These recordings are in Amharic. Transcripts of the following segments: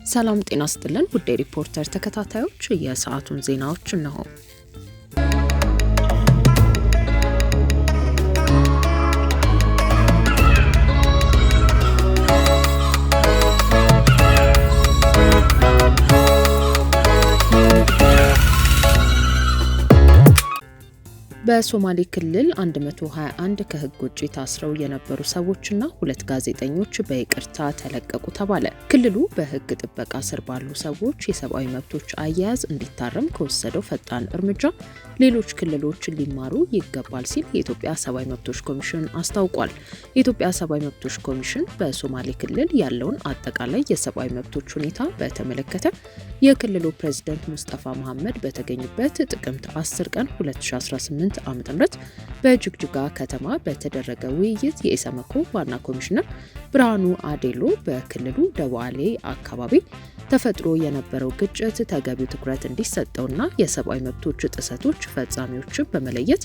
ሰላም ጤና ይስጥልን ውድ ሪፖርተር ተከታታዮች የሰዓቱን ዜናዎች እነሆ። በሶማሌ ክልል 121 ከህግ ውጪ ታስረው የነበሩ ሰዎችና 2 ጋዜጠኞች በይቅርታ ተለቀቁ ተባለ። ክልሉ በህግ ጥበቃ ስር ባሉ ሰዎች የሰብአዊ መብቶች አያያዝ እንዲታረም ከወሰደው ፈጣን እርምጃ ሌሎች ክልሎች ሊማሩ ይገባል ሲል የኢትዮጵያ ሰብአዊ መብቶች ኮሚሽን አስታውቋል። የኢትዮጵያ ሰብአዊ መብቶች ኮሚሽን በሶማሌ ክልል ያለውን አጠቃላይ የሰብአዊ መብቶች ሁኔታ በተመለከተ የክልሉ ፕሬዝዳንት ሙስጠፋ መሐመድ በተገኙበት ጥቅምት 10 ቀን 2018 ዓ.ም በጅግጅጋ ከተማ በተደረገ ውይይት የኢሰመኮ ዋና ኮሚሽነር ብርሃኑ አዴሎ በክልሉ ደዋሌ አካባቢ ተፈጥሮ የነበረው ግጭት ተገቢው ትኩረት እንዲሰጠውና የሰብአዊ መብቶች ጥሰቶች ፈጻሚዎችን በመለየት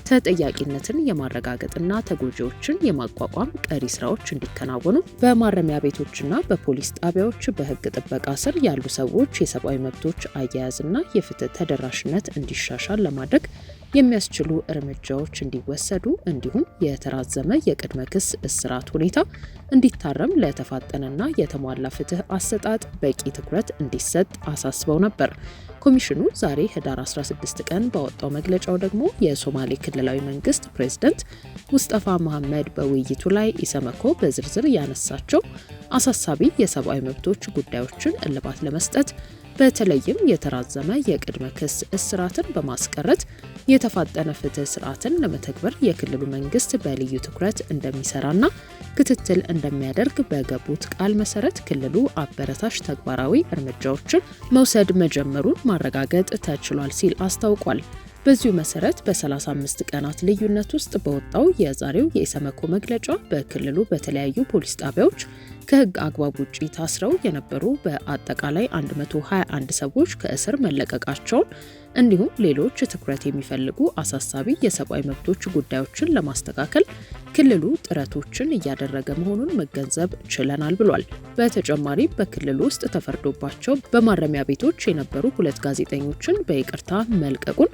ተጠያቂነትን የማረጋገጥና ተጎጂዎችን የማቋቋም ቀሪ ስራዎች እንዲከናወኑ በማረሚያ ቤቶችና በፖሊስ ጣቢያዎች በህግ ጥበቃ ስር ያሉ ሰዎች የሰብአዊ መብቶች አያያዝና የፍትህ ተደራሽነት እንዲሻሻል ለማድረግ የሚያስችሉ እርምጃዎች እንዲወሰዱ እንዲሁም የተራዘመ የቅድመ ክስ እስራት ሁኔታ እንዲታረም ለተፋጠነና የተሟላ ፍትህ አሰጣጥ በቂ ትኩረት እንዲሰጥ አሳስበው ነበር። ኮሚሽኑ ዛሬ ህዳር 16 ቀን ባወጣው መግለጫው ደግሞ የሶማሌ ክልላዊ መንግስት ፕሬዝዳንት ሙስጠፋ መሐመድ በውይይቱ ላይ ኢሰመኮ በዝርዝር ያነሳቸው አሳሳቢ የሰብአዊ መብቶች ጉዳዮችን እልባት ለመስጠት በተለይም የተራዘመ የቅድመ ክስ እስራትን በማስቀረት የተፋጠነ ፍትህ ስርዓትን ለመተግበር የክልሉ መንግስት በልዩ ትኩረት እንደሚሰራና ክትትል እንደሚያደርግ በገቡት ቃል መሰረት ክልሉ አበረታች ተግባራዊ እርምጃዎችን መውሰድ መጀመሩን ማረጋገጥ ተችሏል ሲል አስታውቋል። በዚሁ መሰረት በ35 ቀናት ልዩነት ውስጥ በወጣው የዛሬው የኢሰመኮ መግለጫ በክልሉ በተለያዩ ፖሊስ ጣቢያዎች ከህግ አግባብ ውጪ ታስረው የነበሩ በአጠቃላይ 121 ሰዎች ከእስር መለቀቃቸውን እንዲሁም ሌሎች ትኩረት የሚፈልጉ አሳሳቢ የሰብአዊ መብቶች ጉዳዮችን ለማስተካከል ክልሉ ጥረቶችን እያደረገ መሆኑን መገንዘብ ችለናል ብሏል። በተጨማሪም በክልሉ ውስጥ ተፈርዶባቸው በማረሚያ ቤቶች የነበሩ 2 ጋዜጠኞችን በይቅርታ መልቀቁን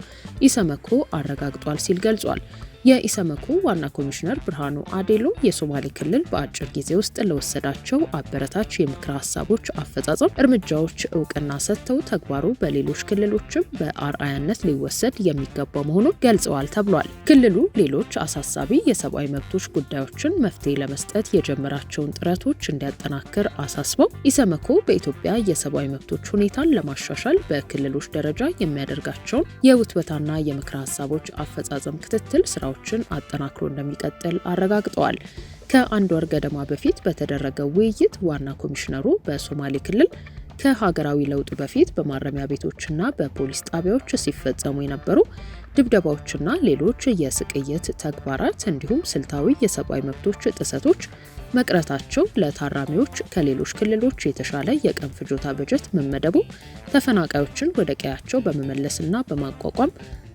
ኢሰመኮ አረጋግጧል ሲል ገልጿል። የኢሰመኮ ዋና ኮሚሽነር ብርሃኑ አዴሎ የሶማሌ ክልል በአጭር ጊዜ ውስጥ ለወሰዳቸው አበረታች የምክር ሀሳቦች አፈጻጸም እርምጃዎች እውቅና ሰጥተው ተግባሩ በሌሎች ክልሎችም በአርአያነት ሊወሰድ የሚገባው መሆኑን ገልጸዋል ተብሏል። ክልሉ ሌሎች አሳሳቢ የሰብአዊ መብቶች ጉዳዮችን መፍትሄ ለመስጠት የጀመራቸውን ጥረቶች እንዲያጠናክር አሳስበው ኢሰመኮ በኢትዮጵያ የሰብአዊ መብቶች ሁኔታን ለማሻሻል በክልሎች ደረጃ የሚያደርጋቸውን የውትወታና የምክር ሀሳቦች አፈጻጸም ክትትል ስራ አጠናክሮ እንደሚቀጥል አረጋግጠዋል። ከአንድ ወር ገደማ በፊት በተደረገው ውይይት ዋና ኮሚሽነሩ በሶማሌ ክልል ከሀገራዊ ለውጡ በፊት በማረሚያ ቤቶችና በፖሊስ ጣቢያዎች ሲፈጸሙ የነበሩ ድብደባዎችና ሌሎች የስቅይት ተግባራት እንዲሁም ስልታዊ የሰብአዊ መብቶች ጥሰቶች መቅረታቸው፣ ለታራሚዎች ከሌሎች ክልሎች የተሻለ የቀን ፍጆታ በጀት መመደቡ፣ ተፈናቃዮችን ወደ ቀያቸው በመመለስና በማቋቋም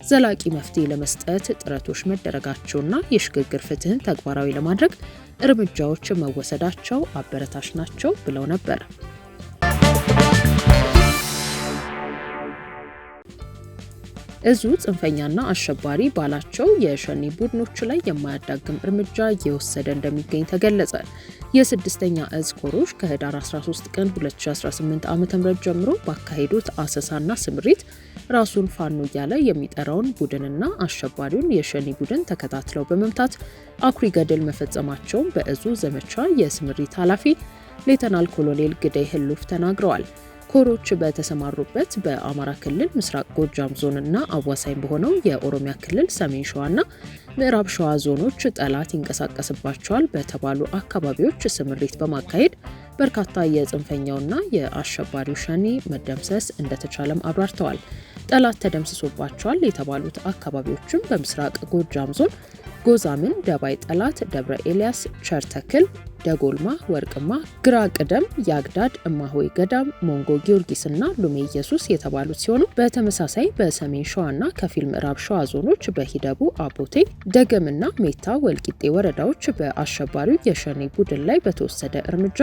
ዘላቂ መፍትሄ ለመስጠት ጥረቶች መደረጋቸውና የሽግግር ፍትህን ተግባራዊ ለማድረግ እርምጃዎች መወሰዳቸው አበረታች ናቸው ብለው ነበር። እዙ ጽንፈኛና አሸባሪ ባላቸው የሸኔ ቡድኖች ላይ የማያዳግም እርምጃ እየወሰደ እንደሚገኝ ተገለጸ። የ6ኛ እዝ ኮሮች ከህዳር 13 ቀን 2018 ዓ.ም ጀምሮ ባካሄዱት አሰሳና ስምሪት ራሱን ፋኖ እያለ የሚጠራውን ቡድንና አሸባሪውን የሸኔ ቡድን ተከታትለው በመምታት አኩሪ ገድል መፈጸማቸውን በእዙ ዘመቻ የስምሪት ኃላፊ ሌተናል ኮሎኔል ግዳይ ህሉፍ ተናግረዋል። ኮሮች በተሰማሩበት በአማራ ክልል ምስራቅ ጎጃም ዞንና አዋሳኝ በሆነው የኦሮሚያ ክልል ሰሜን ሸዋና ምዕራብ ሸዋ ዞኖች ጠላት ይንቀሳቀስባቸዋል በተባሉ አካባቢዎች ስምሪት በማካሄድ በርካታ የጽንፈኛውና የአሸባሪው ሸኔ መደምሰስ እንደተቻለም አብራርተዋል። ጠላት ተደምስሶባቸዋል የተባሉት አካባቢዎችም በምስራቅ ጎጃም ዞን ጎዛምን፣ ደባይ ጠላት፣ ደብረ ኤልያስ፣ ቸርተክል፣ ደጎልማ፣ ወርቅማ፣ ግራ ቅደም፣ ያግዳድ፣ እማሆይ ገዳም፣ ሞንጎ ጊዮርጊስና ሉሜ ኢየሱስ የተባሉት ሲሆኑ በተመሳሳይ በሰሜን ሸዋና ከፊል ምዕራብ ሸዋ ዞኖች በሂደቡ አቦቴ፣ ደገምና ሜታ ወልቂጤ ወረዳዎች በአሸባሪው የሸኔ ቡድን ላይ በተወሰደ እርምጃ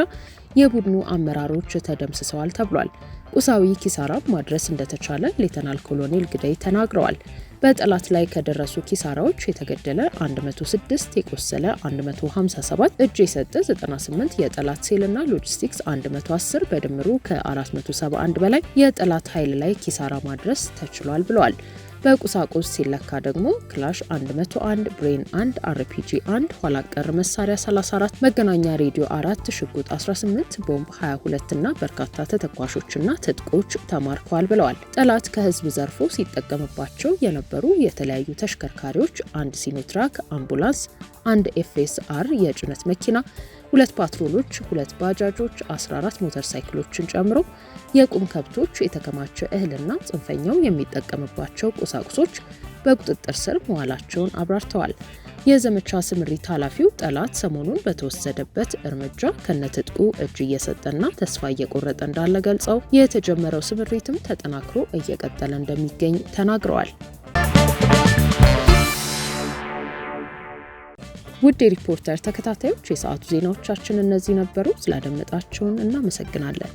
የቡድኑ አመራሮች ተደምስሰዋል ተብሏል። ቁሳዊ ኪሳራ ማድረስ እንደተቻለ ሌተናል ኮሎኔል ግደይ ተናግረዋል። በጠላት ላይ ከደረሱ ኪሳራዎች የተገደለ 106፣ የቆሰለ 157፣ እጅ የሰጠ 98፣ የጠላት ሴልና ሎጂስቲክስ 110 በድምሩ ከ471 በላይ የጠላት ኃይል ላይ ኪሳራ ማድረስ ተችሏል ብለዋል። በቁሳቁስ ሲለካ ደግሞ ክላሽ 101፣ ብሬን 1፣ አርፒጂ 1፣ ኋላ ቀር መሳሪያ 34፣ መገናኛ ሬዲዮ 4፣ ሽጉጥ 18፣ ቦምብ 22 እና በርካታ ተተኳሾችና ትጥቆች ተማርከዋል ብለዋል። ጠላት ከህዝብ ዘርፎ ሲጠቀምባቸው የነበሩ የተለያዩ ተሽከርካሪዎች 1 ሲኖትራክ፣ አምቡላንስ፣ 1 ኤፍኤስአር የጭነት መኪና፣ 2 ፓትሮሎች፣ 2 ባጃጆች፣ 14 ሞተር ሳይክሎችን ጨምሮ የቁም ከብቶች፣ የተከማቸ እህልና ጽንፈኛው የሚጠቀምባቸው ቁሳቁሶች በቁጥጥር ስር መዋላቸውን አብራርተዋል። የዘመቻ ስምሪት ኃላፊው ጠላት ሰሞኑን በተወሰደበት እርምጃ ከነትጥቁ እጅ እየሰጠና ተስፋ እየቆረጠ እንዳለ ገልጸው የተጀመረው ስምሪትም ተጠናክሮ እየቀጠለ እንደሚገኝ ተናግረዋል። ውድ የሪፖርተር ተከታታዮች የሰዓቱ ዜናዎቻችን እነዚህ ነበሩ። ስላደመጣችሁን እናመሰግናለን።